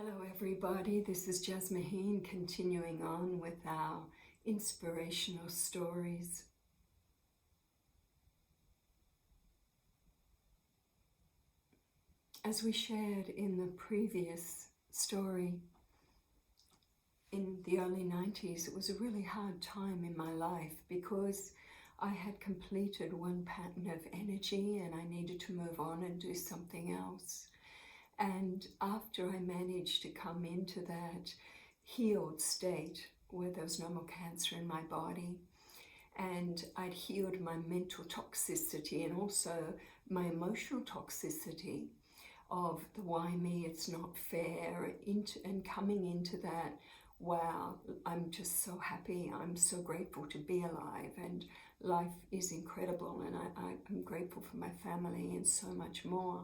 Hello everybody, this is Jasmine continuing on with our inspirational stories. As we shared in the previous story, in the early 90s, it was a really hard time in my life because I had completed one pattern of energy and I needed to move on and do something else. And after I managed to come into that healed state where there was no more cancer in my body, and I'd healed my mental toxicity and also my emotional toxicity of the why me, it's not fair, and coming into that, wow, I'm just so happy, I'm so grateful to be alive, and life is incredible, and I'm grateful for my family and so much more.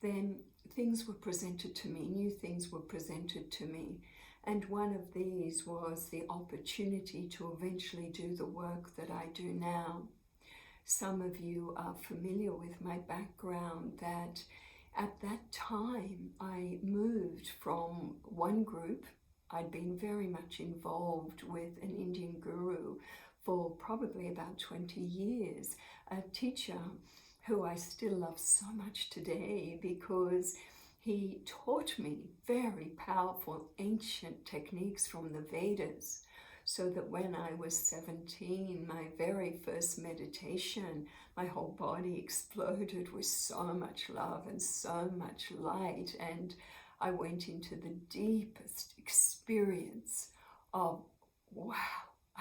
Then things were presented to me, new things were presented to me. And one of these was the opportunity to eventually do the work that I do now. Some of you are familiar with my background, that at that time I moved from one group. I'd been very much involved with an Indian guru for probably about 20 years, a teacher who I still love so much today because he taught me very powerful ancient techniques from the Vedas, so that when I was 17, my very first meditation, my whole body exploded with so much love and so much light, and I went into the deepest experience of, wow,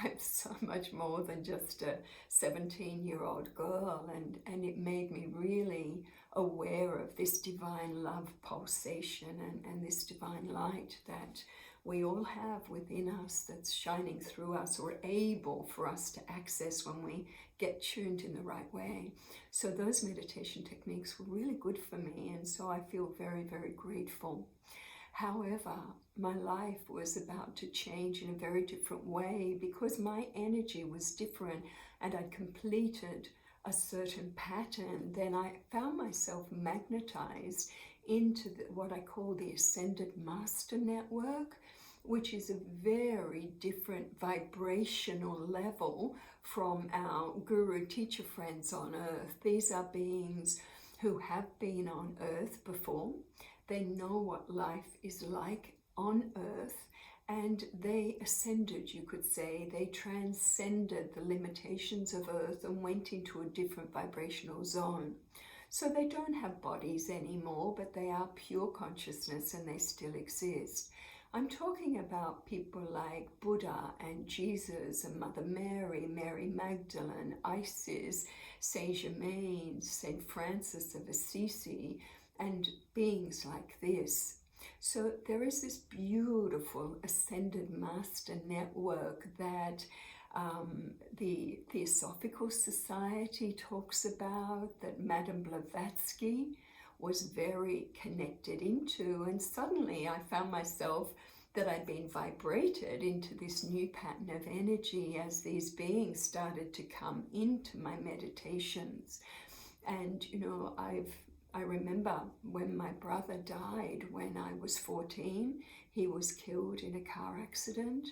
I'm so much more than just a 17-year-old girl, and it made me really aware of this divine love pulsation and this divine light that we all have within us, that's shining through us or able for us to access when we get tuned in the right way. So those meditation techniques were really good for me, and so I feel very, very grateful. However, my life was about to change in a very different way because my energy was different and I'd completed a certain pattern. Then I found myself magnetized into what I call the Ascended Master Network, which is a very different vibrational level from our guru teacher friends on earth. These are beings who have been on earth before. They know what life is like on earth, and they ascended, you could say. They transcended the limitations of earth and went into a different vibrational zone. So they don't have bodies anymore, but they are pure consciousness and they still exist. I'm talking about people like Buddha and Jesus and Mother Mary, Mary Magdalene, Isis, Saint Germain, Saint Francis of Assisi, and beings like this. So there is this beautiful Ascended Master Network that the Theosophical Society talks about, that Madame Blavatsky was very connected into, and suddenly I found myself that I'd been vibrated into this new pattern of energy as these beings started to come into my meditations. And you know, I remember when my brother died when I was 14. He was killed in a car accident,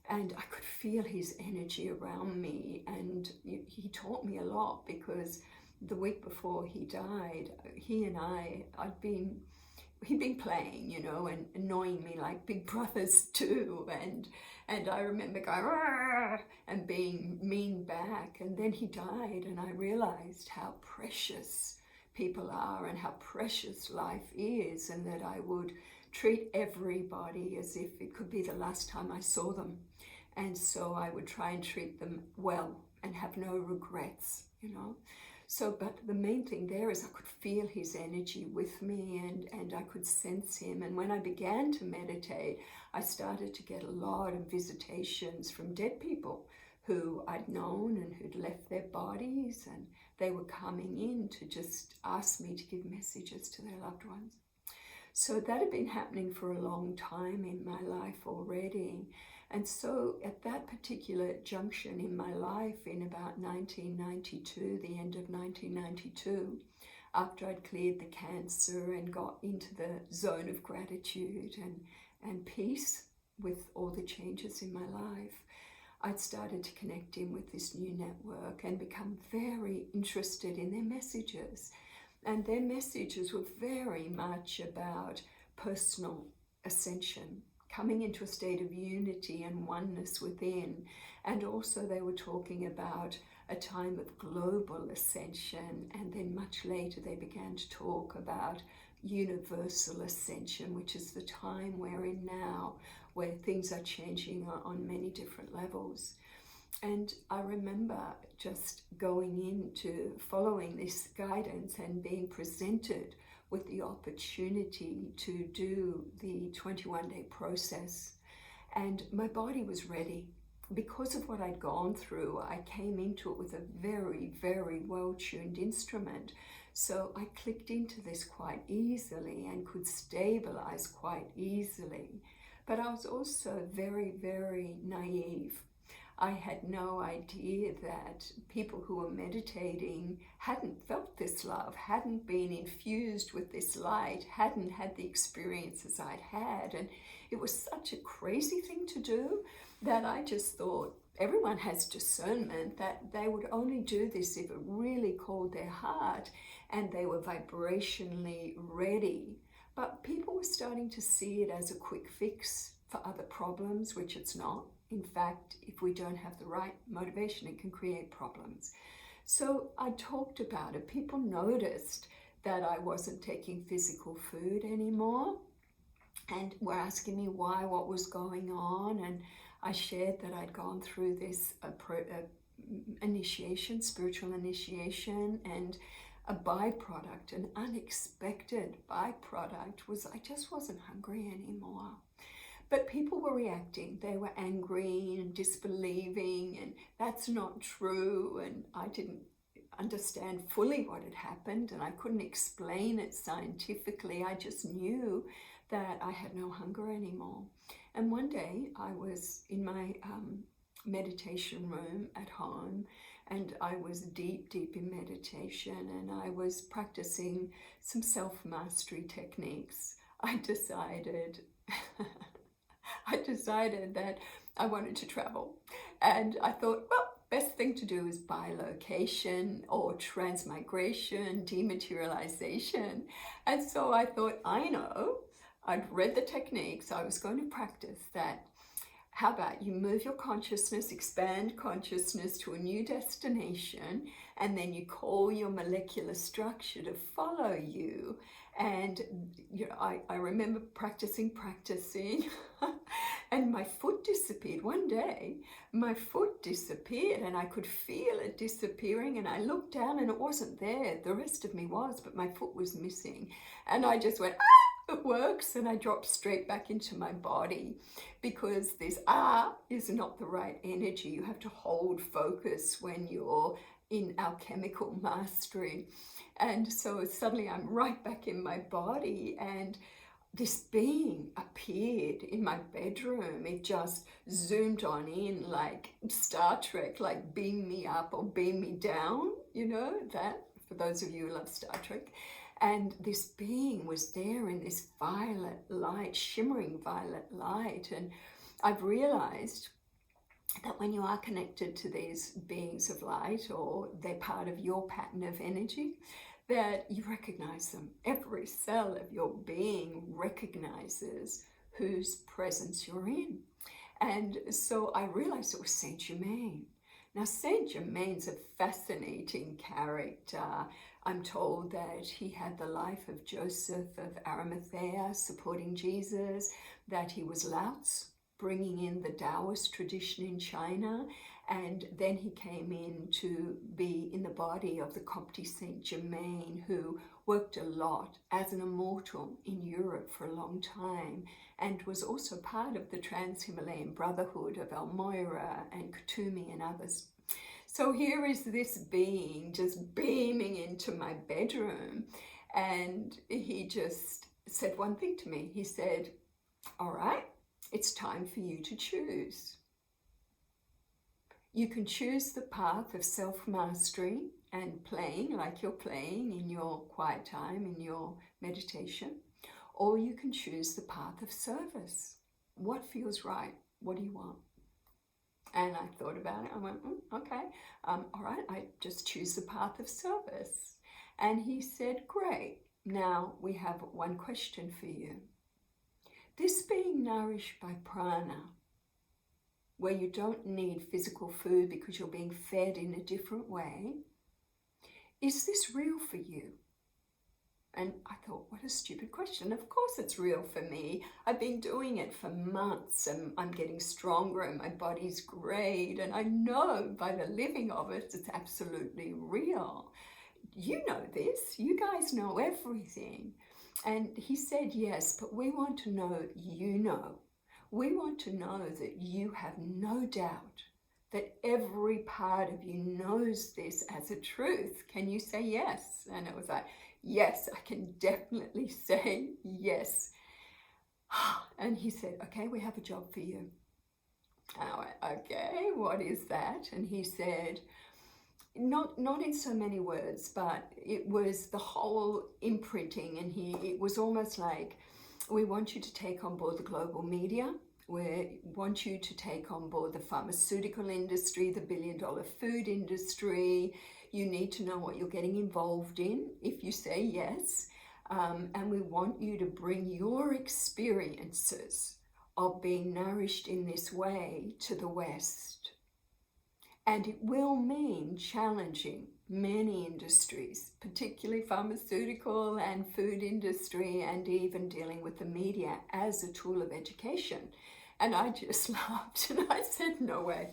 and I could feel his energy around me, and he taught me a lot because the week before he died, he and he'd been playing, you know, and annoying me like big brothers do, and I remember going "Arr!" and being mean back, and then he died, and I realized how precious people are and how precious life is, and that I would treat everybody as if it could be the last time I saw them. And so I would try and treat them well and have no regrets, you know. So, but the main thing there is I could feel his energy with me, and I could sense him. And when I began to meditate, I started to get a lot of visitations from dead people who I'd known and who'd left their bodies, and they were coming in to just ask me to give messages to their loved ones. So that had been happening for a long time in my life already. And so at that particular junction in my life, in about 1992, the end of 1992, after I'd cleared the cancer and got into the zone of gratitude and peace with all the changes in my life, I'd started to connect in with this new network and become very interested in their messages. And their messages were very much about personal ascension, coming into a state of unity and oneness within. And also they were talking about a time of global ascension. And then much later they began to talk about universal ascension, which is the time we're in now, where things are changing on many different levels. And I remember just going into following this guidance and being presented with the opportunity to do the 21-day process. And my body was ready. Because of what I'd gone through, I came into it with a very, very well-tuned instrument. So I clicked into this quite easily and could stabilize quite easily. But I was also very, very naive. I had no idea that people who were meditating hadn't felt this love, hadn't been infused with this light, hadn't had the experiences I'd had. And it was such a crazy thing to do that I just thought everyone has discernment, that they would only do this if it really called their heart and they were vibrationally ready. But people were starting to see it as a quick fix for other problems, which it's not. In fact, if we don't have the right motivation, it can create problems. So I talked about it. People noticed that I wasn't taking physical food anymore and were asking me why, what was going on. And I shared that I'd gone through this initiation, spiritual initiation, and a byproduct, an unexpected byproduct, was I just wasn't hungry anymore. But people were reacting. They were angry and disbelieving, and that's not true. And I didn't understand fully what had happened, and I couldn't explain it scientifically. I just knew that I had no hunger anymore. And one day I was in my meditation room at home, and I was deep in meditation, and I was practicing some self-mastery techniques. I decided that I wanted to travel, and I thought, well, best thing to do is bilocation or transmigration, dematerialization. And so I thought, I know, I'd read the techniques, I was going to practice that. How about you move your consciousness, expand consciousness to a new destination, and then you call your molecular structure to follow you. And you know, I remember practicing, and my foot disappeared. One day, my foot disappeared, and I could feel it disappearing, and I looked down and it wasn't there. The rest of me was, but my foot was missing. And I just went, ah, it works, and I dropped straight back into my body, because this is not the right energy. You have to hold focus when you're in alchemical mastery. And so suddenly I'm right back in my body, and this being appeared in my bedroom. It just zoomed on in like Star Trek, like beam me up or beam me down, you know, that, for those of you who love Star Trek. And this being was there in this violet light, shimmering violet light. And I've realized that when you are connected to these beings of light, or they're part of your pattern of energy, that you recognize them. Every cell of your being recognizes whose presence you're in. And so I realized it was Saint Germain. Now, Saint Germain's a fascinating character. I'm told that he had the life of Joseph of Arimathea supporting Jesus, that he was Lao Tzu, bringing in the Taoist tradition in China, and then he came in to be in the body of the Comte Saint Germain, who worked a lot as an immortal in Europe for a long time, and was also part of the Trans-Himalayan Brotherhood of Almoira and Kutumi and others. So here is this being just beaming into my bedroom, and he just said one thing to me. He said, all right, it's time for you to choose. You can choose the path of self-mastery and playing like you're playing in your quiet time, in your meditation, or you can choose the path of service. What feels right? What do you want? And I thought about it. I went, okay, all right, I just choose the path of service. And he said, great. Now we have one question for you. This being nourished by prana, where you don't need physical food because you're being fed in a different way, is this real for you? And I thought, what a stupid question. Of course it's real for me. I've been doing it for months and I'm getting stronger and my body's great. And I know by the living of it, it's absolutely real. You know this. You guys know everything. And he said, yes, but we want to know you know. We want to know that you have no doubt that every part of you knows this as a truth. Can you say yes? And it was like, yes, I can definitely say yes. And he said, okay, we have a job for you. And I went, okay, what is that? And he said, not in so many words, but it was the whole imprinting. And it was almost like, we want you to take on board the global media. We want you to take on board the pharmaceutical industry, the billion-dollar food industry. You need to know what you're getting involved in if you say yes. And we want you to bring your experiences of being nourished in this way to the West. And it will mean challenging many industries, particularly pharmaceutical and food industry, and even dealing with the media as a tool of education. And I just laughed and I said, no way,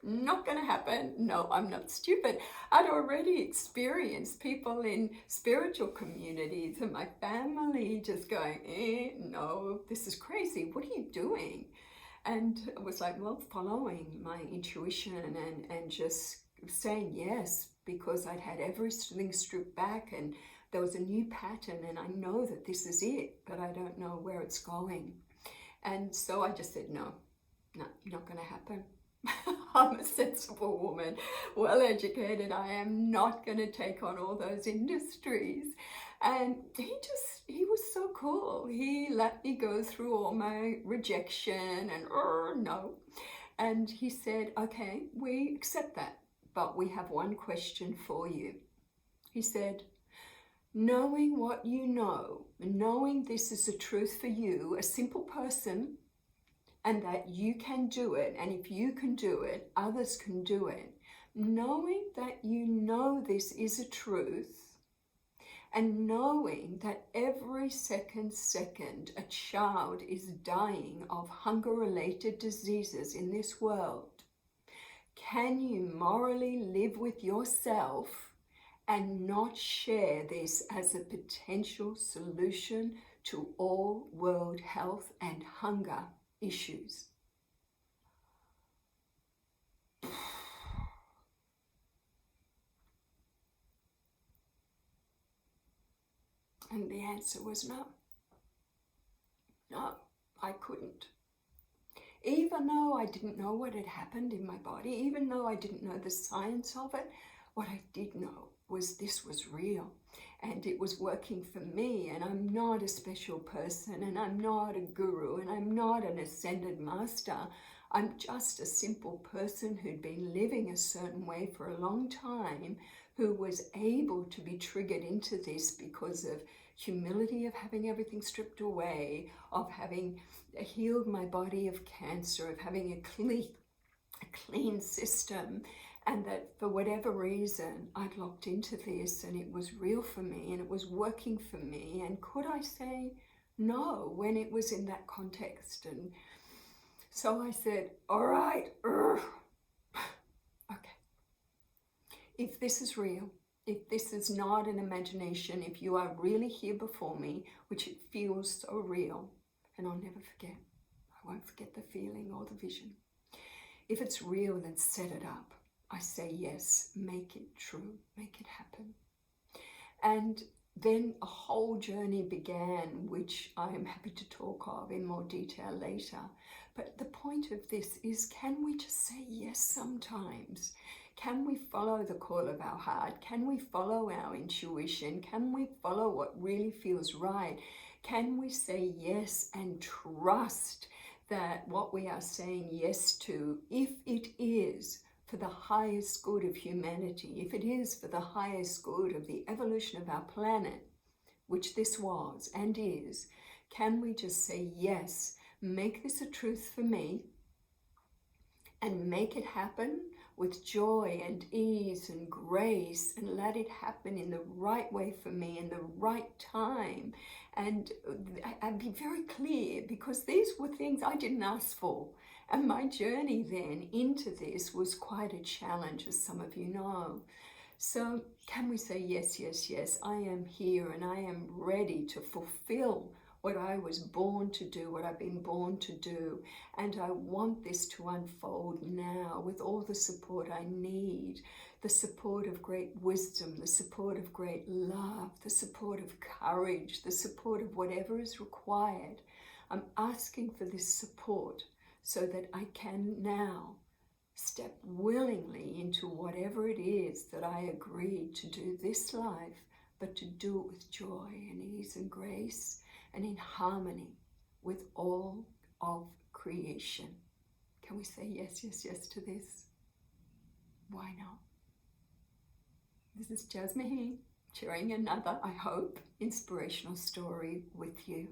not going to happen. No, I'm not stupid. I'd already experienced people in spiritual communities and my family just going, no, this is crazy. What are you doing? And it was like, well, following my intuition and just saying yes, because I'd had everything stripped back and there was a new pattern and I know that this is it, but I don't know where it's going. And so I just said, no, not going to happen. I'm a sensible woman, well educated. I am not going to take on all those industries. And he was so cool. He let me go through all my rejection and no. And he said, okay, we accept that, but we have one question for you. He said, knowing what you know, knowing this is a truth for you, a simple person, and that you can do it, and if you can do it, others can do it. Knowing that you know this is a truth, and knowing that every second a child is dying of hunger-related diseases in this world, can you morally live with yourself and not share this as a potential solution to all world health and hunger issues? And the answer was no. No, I couldn't. Even though I didn't know what had happened in my body, even though I didn't know the science of it, what I did know was this was real and it was working for me. And I'm not a special person and I'm not a guru and I'm not an ascended master. I'm just a simple person who'd been living a certain way for a long time, who was able to be triggered into this because of humility of having everything stripped away, of having healed my body of cancer, of having a clean system, and that for whatever reason I'd locked into this and it was real for me and it was working for me. And could I say no when it was in that context? And so I said, all right, okay. If this is real, if this is not an imagination, if you are really here before me, which it feels so real, and I'll never forget, I won't forget the feeling or the vision. If it's real, then set it up. I say yes, make it true, make it happen. And then a whole journey began, which I am happy to talk of in more detail later. But the point of this is, can we just say yes sometimes? Can we follow the call of our heart? Can we follow our intuition? Can we follow what really feels right? Can we say yes and trust that what we are saying yes to, if it is for the highest good of humanity, if it is for the highest good of the evolution of our planet, which this was and is, can we just say yes, make this a truth for me, and make it happen with joy and ease and grace, and let it happen in the right way for me in the right time. And be very clear, because these were things I didn't ask for. And my journey then into this was quite a challenge, as some of you know. So can we say, yes, yes, yes, I am here and I am ready to fulfill what I was born to do, what I've been born to do. And I want this to unfold now with all the support I need, the support of great wisdom, the support of great love, the support of courage, the support of whatever is required. I'm asking for this support so that I can now step willingly into whatever it is that I agreed to do this life, but to do it with joy and ease and grace and in harmony with all of creation. Can we say yes, yes, yes to this? Why not? This is Jasmine sharing another, I hope, inspirational story with you.